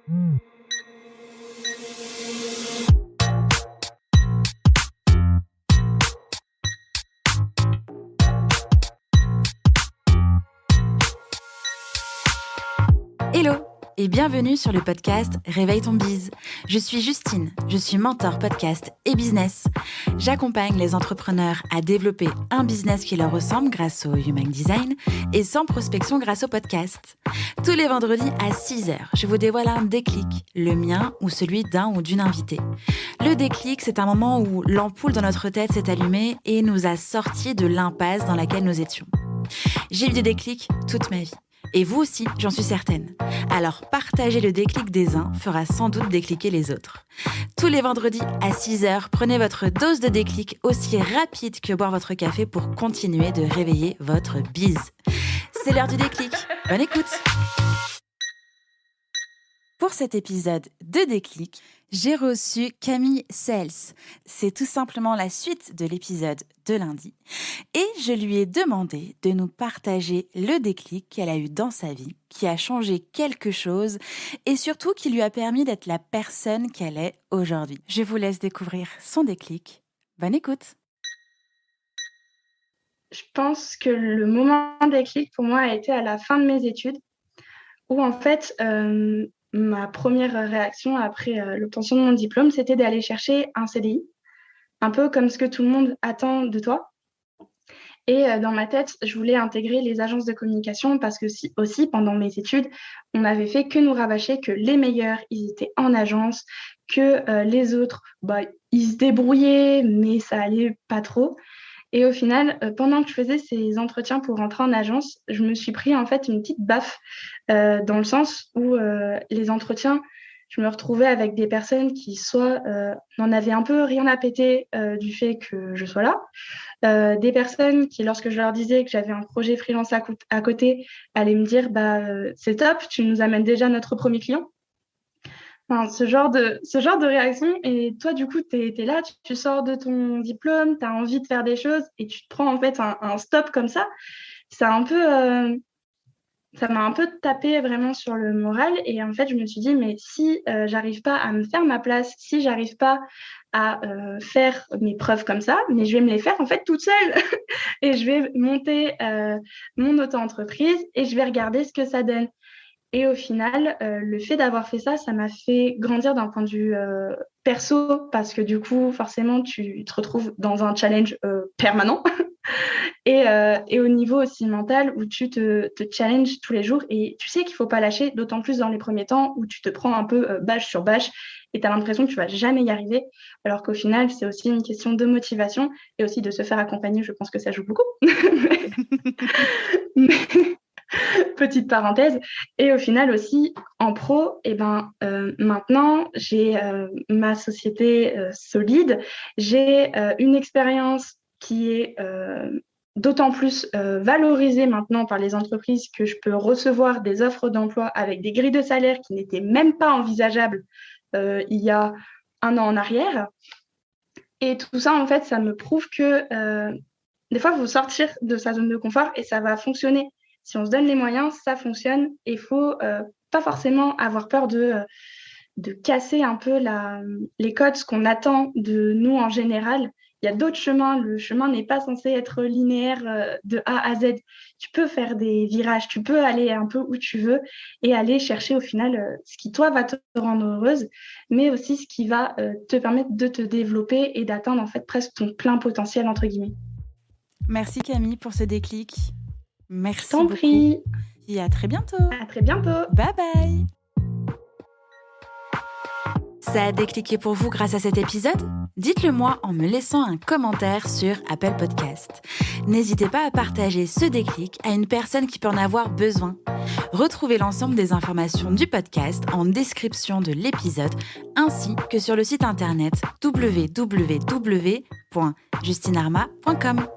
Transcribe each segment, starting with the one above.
Hello et bienvenue sur le podcast Réveille ton biz. Je suis Justine, je suis mentor podcast et business. J'accompagne les entrepreneurs à développer un business qui leur ressemble grâce au Human Design et sans prospection grâce au podcast. Tous les vendredis à 6h, je vous dévoile un déclic, le mien ou celui d'un ou d'une invitée. Le déclic, c'est un moment où l'ampoule dans notre tête s'est allumée et nous a sortis de l'impasse dans laquelle nous étions. J'ai eu des déclics toute ma vie. Et vous aussi, j'en suis certaine. Alors, partager le déclic des uns fera sans doute décliquer les autres. Tous les vendredis à 6h, prenez votre dose de déclic aussi rapide que boire votre café pour continuer de réveiller votre bise. C'est l'heure du déclic. Bonne écoute! Pour cet épisode de Déclic, j'ai reçu Camille Sales. C'est tout simplement la suite de l'épisode de lundi. Et je lui ai demandé de nous partager le déclic qu'elle a eu dans sa vie, qui a changé quelque chose et surtout qui lui a permis d'être la personne qu'elle est aujourd'hui. Je vous laisse découvrir son déclic. Bonne écoute! Je pense que le moment déclic pour moi a été à la fin de mes études, où en fait, ma première réaction après l'obtention de mon diplôme, c'était d'aller chercher un CDI, un peu comme ce que tout le monde attend de toi. Et dans ma tête, je voulais intégrer les agences de communication parce que aussi, pendant mes études, on n'avait fait que nous rabâcher que les meilleurs, ils étaient en agence, que les autres, ils se débrouillaient, mais ça allait pas trop. Et au final, pendant que je faisais ces entretiens pour rentrer en agence, je me suis pris en fait une petite baffe dans le sens où les entretiens, je me retrouvais avec des personnes qui soit n'en avaient un peu rien à péter du fait que je sois là, des personnes qui, lorsque je leur disais que j'avais un projet freelance à côté, allaient me dire c'est top, tu nous amènes déjà notre premier client. Enfin, ce genre de réaction. Et toi, du coup, tu es là, tu sors de ton diplôme, tu as envie de faire des choses et tu te prends en fait un stop comme ça. Ça m'a un peu tapé vraiment sur le moral. Et en fait, je me suis dit, mais si j'arrive pas à me faire ma place, si j'arrive pas à faire mes preuves comme ça, mais je vais me les faire en fait toute seule. Et je vais monter mon auto-entreprise et je vais regarder ce que ça donne. Et au final, le fait d'avoir fait ça, ça m'a fait grandir d'un point de vue perso, parce que du coup, forcément, tu te retrouves dans un challenge permanent. Et au niveau aussi mental, où tu te challenges tous les jours. Et tu sais qu'il ne faut pas lâcher, d'autant plus dans les premiers temps, où tu te prends un peu bâche sur bâche, et tu as l'impression que tu ne vas jamais y arriver. Alors qu'au final, c'est aussi une question de motivation, et aussi de se faire accompagner. Je pense que ça joue beaucoup. Petite parenthèse. Et au final aussi, en pro, maintenant, j'ai ma société solide. J'ai une expérience qui est d'autant plus valorisée maintenant par les entreprises que je peux recevoir des offres d'emploi avec des grilles de salaire qui n'étaient même pas envisageables il y a un an en arrière. Et tout ça, en fait, ça me prouve que des fois, il faut sortir de sa zone de confort et ça va fonctionner. Si on se donne les moyens, ça fonctionne. Et il ne faut pas forcément avoir peur de casser un peu les codes, ce qu'on attend de nous en général. Il y a d'autres chemins. Le chemin n'est pas censé être linéaire de A à Z. Tu peux faire des virages, tu peux aller un peu où tu veux et aller chercher au final ce qui, toi, va te rendre heureuse, mais aussi ce qui va te permettre de te développer et d'atteindre en fait presque ton plein potentiel, entre guillemets. Merci Camille pour ce déclic. Merci T'en beaucoup. prie. Et à très bientôt. À très bientôt. Bye bye. Ça a décliqué pour vous grâce à cet épisode ? Dites-le moi en me laissant un commentaire sur Apple Podcast. N'hésitez pas à partager ce déclic à une personne qui peut en avoir besoin. Retrouvez l'ensemble des informations du podcast en description de l'épisode ainsi que sur le site internet www.justinarma.com.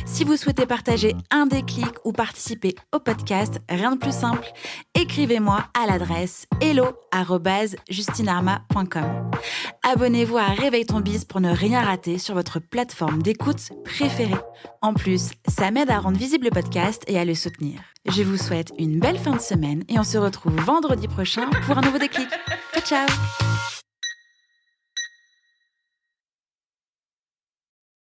Si vous souhaitez partager un déclic ou participer au podcast, rien de plus simple, écrivez-moi à l'adresse hello@justinarma.com. Abonnez-vous à Réveille ton biz pour ne rien rater sur votre plateforme d'écoute préférée. En plus, ça m'aide à rendre visible le podcast et à le soutenir. Je vous souhaite une belle belle fin de semaine et on se retrouve vendredi prochain pour un nouveau déclic. Ciao, ciao!